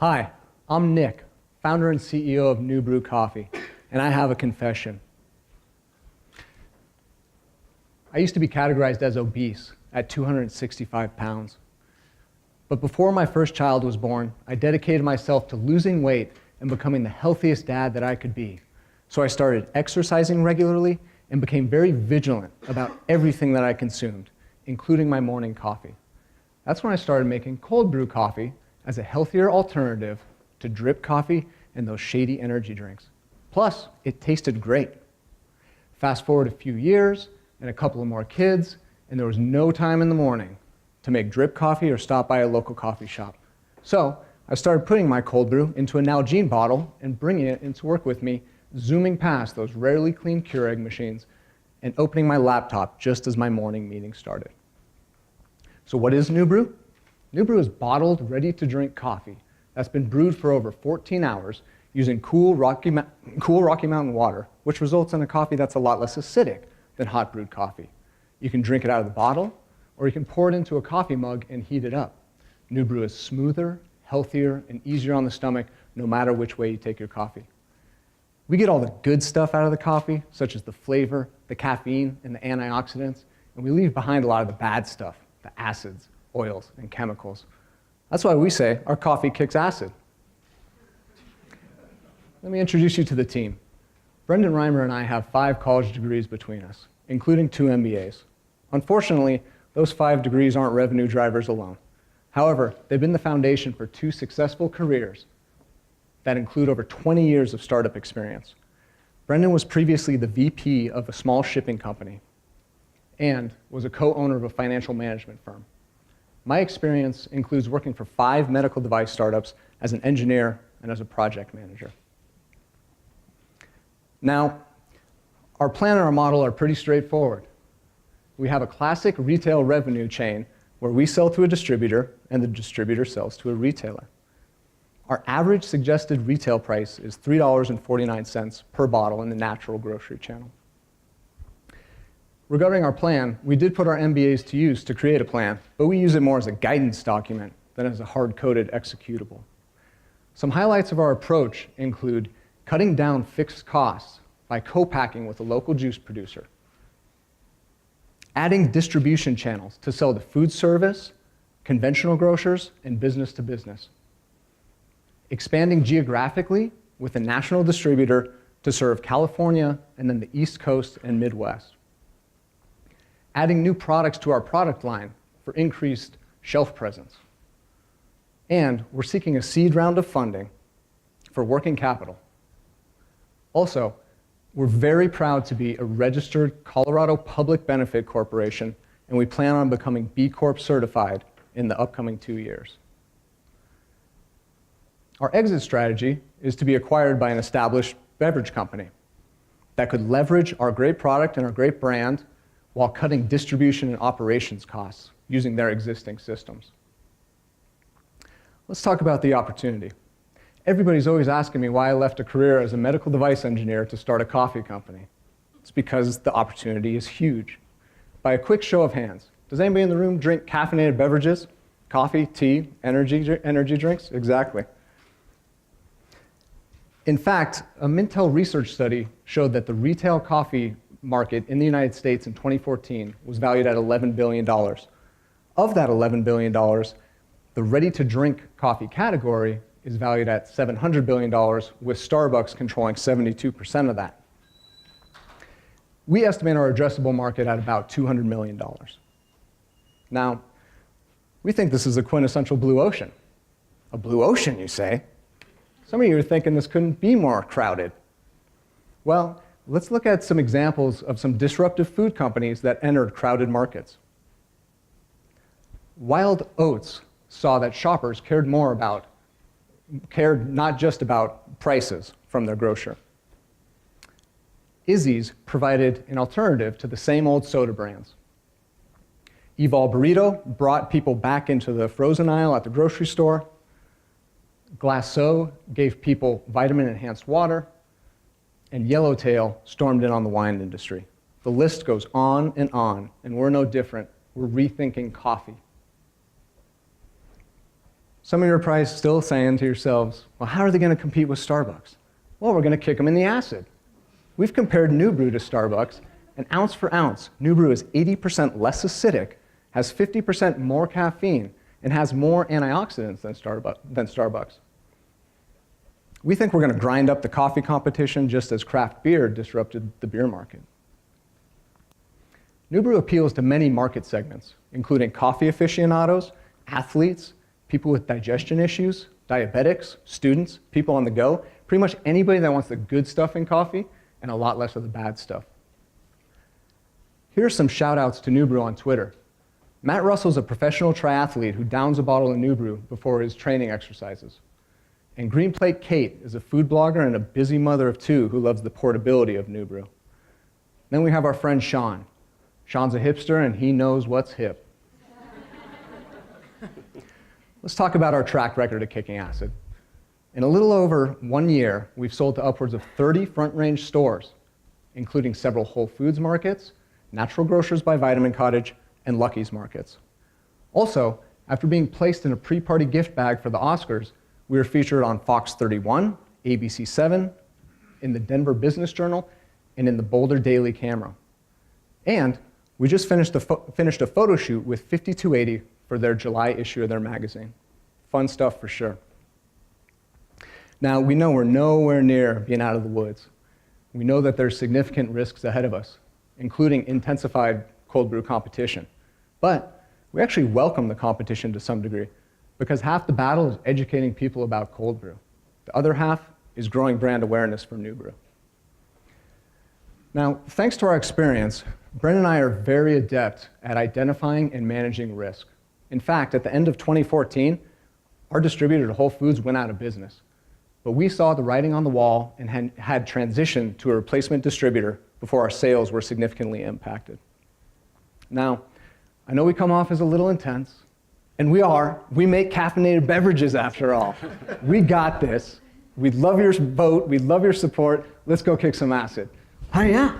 Hi, I'm Nick, founder and CEO of NuBru Coffee, and I have a confession. I used to be categorized as obese at 265 pounds. But before my first child was born, I dedicated myself to losing weight and becoming the healthiest dad that I could be. So I started exercising regularly and became very vigilant about everything that I consumed, including my morning coffee. That's when I started making cold brew coffee as a healthier alternative to drip coffee and those shady energy drinks. Plus, it tasted great. Fast forward a few years and a couple of more kids, and there was no time in the morning to make drip coffee or stop by a local coffee shop. So I started putting my cold brew into a Nalgene bottle and bringing it into work with me, zooming past those rarely clean Keurig machines and opening my laptop just as my morning meeting started. So what is NuBru? NuBru is bottled, ready-to-drink coffee that's been brewed for over 14 hours using cool Rocky Mountain water, which results in a coffee that's a lot less acidic than hot brewed coffee. You can drink it out of the bottle, or you can pour it into a coffee mug and heat it up. NuBru is smoother, healthier, and easier on the stomach no matter which way you take your coffee. We get all the good stuff out of the coffee, such as the flavor, the caffeine, and the antioxidants, and we leave behind a lot of the bad stuff, the acids, oils, and chemicals. That's why we say our coffee kicks acid. Let me introduce you to the team. Brendan Reimer and I have 5 college degrees between us, including 2 MBAs. Unfortunately, those 5 degrees aren't revenue drivers alone. However, they've been the foundation for 2 successful careers that include over 20 years of startup experience. Brendan was previously the VP of a small shipping company and was a co-owner of a financial management firm. My experience includes working for 5 medical device startups as an engineer and as a project manager. Now, our plan and our model are pretty straightforward. We have a classic retail revenue chain where we sell to a distributor and the distributor sells to a retailer. Our average suggested retail price is $3.49 per bottle in the natural grocery channel. Regarding our plan, we did put our MBAs to use to create a plan, but we use it more as a guidance document than as a hard-coded executable. Some highlights of our approach include cutting down fixed costs by co-packing with a local juice producer, adding distribution channels to sell to food service, conventional grocers, and business to business, expanding geographically with a national distributor to serve California and then the East Coast and Midwest, adding new products to our product line for increased shelf presence. And we're seeking a seed round of funding for working capital. Also, we're very proud to be a registered Colorado Public Benefit Corporation, and we plan on becoming B Corp certified in the upcoming 2 years. Our exit strategy is to be acquired by an established beverage company that could leverage our great product and our great brand while cutting distribution and operations costs using their existing systems. Let's talk about the opportunity. Everybody's always asking me why I left a career as a medical device engineer to start a coffee company. It's because the opportunity is huge. By a quick show of hands, does anybody in the room drink caffeinated beverages? Coffee, tea, energy drinks? Exactly. In fact, a Mintel research study showed that the retail coffee market in the United States in 2014 was valued at $11 billion. Of that $11 billion, the ready-to-drink coffee category is valued at $700 billion, with Starbucks controlling 72% of that. We estimate our addressable market at about $200 million. Now, we think this is a quintessential blue ocean. A blue ocean, you say? Some of you are thinking this couldn't be more crowded. Well, let's look at some examples of some disruptive food companies that entered crowded markets. Wild Oats saw that shoppers cared not just about prices from their grocer. Izzy's provided an alternative to the same old soda brands. Evol Burrito brought people back into the frozen aisle at the grocery store. Glasso gave people vitamin-enhanced water. And Yellowtail stormed in on the wine industry. The list goes on, and we're no different. We're rethinking coffee. Some of you are probably still saying to yourselves, well, how are they going to compete with Starbucks? Well, we're going to kick them in the acid. We've compared NuBru to Starbucks, and ounce for ounce, NuBru is 80% less acidic, has 50% more caffeine, and has more antioxidants than Starbucks. We think we're going to grind up the coffee competition just as craft beer disrupted the beer market. NuBru appeals to many market segments, including coffee aficionados, athletes, people with digestion issues, diabetics, students, people on the go, pretty much anybody that wants the good stuff in coffee and a lot less of the bad stuff. Here are some shout outs to NuBru on Twitter. Matt Russell's a professional triathlete who downs a bottle of NuBru before his training exercises. And Green Plate Kate is a food blogger and a busy mother of two who loves the portability of NuBru. Then we have our friend Sean. Sean's a hipster and he knows what's hip. Let's talk about our track record of kicking acid. In a little over 1 year, we've sold to upwards of 30 front-range stores, including several Whole Foods markets, Natural Grocers by Vitamin Cottage, and Lucky's markets. Also, after being placed in a pre-party gift bag for the Oscars, we were featured on Fox 31, ABC 7, in the Denver Business Journal, and in the Boulder Daily Camera. And we just finished a photo shoot with 5280 for their July issue of their magazine. Fun stuff for sure. Now, we know we're nowhere near being out of the woods. We know that there's significant risks ahead of us, including intensified cold brew competition. But we actually welcome the competition to some degree, because half the battle is educating people about cold brew. The other half is growing brand awareness for NuBru. Now, thanks to our experience, Brent and I are very adept at identifying and managing risk. In fact, at the end of 2014, our distributor to Whole Foods went out of business. But we saw the writing on the wall and had transitioned to a replacement distributor before our sales were significantly impacted. Now, I know we come off as a little intense, and we are. We make caffeinated beverages after all. We got this. We'd love your vote. We'd love your support. Let's go kick some acid. Hiya.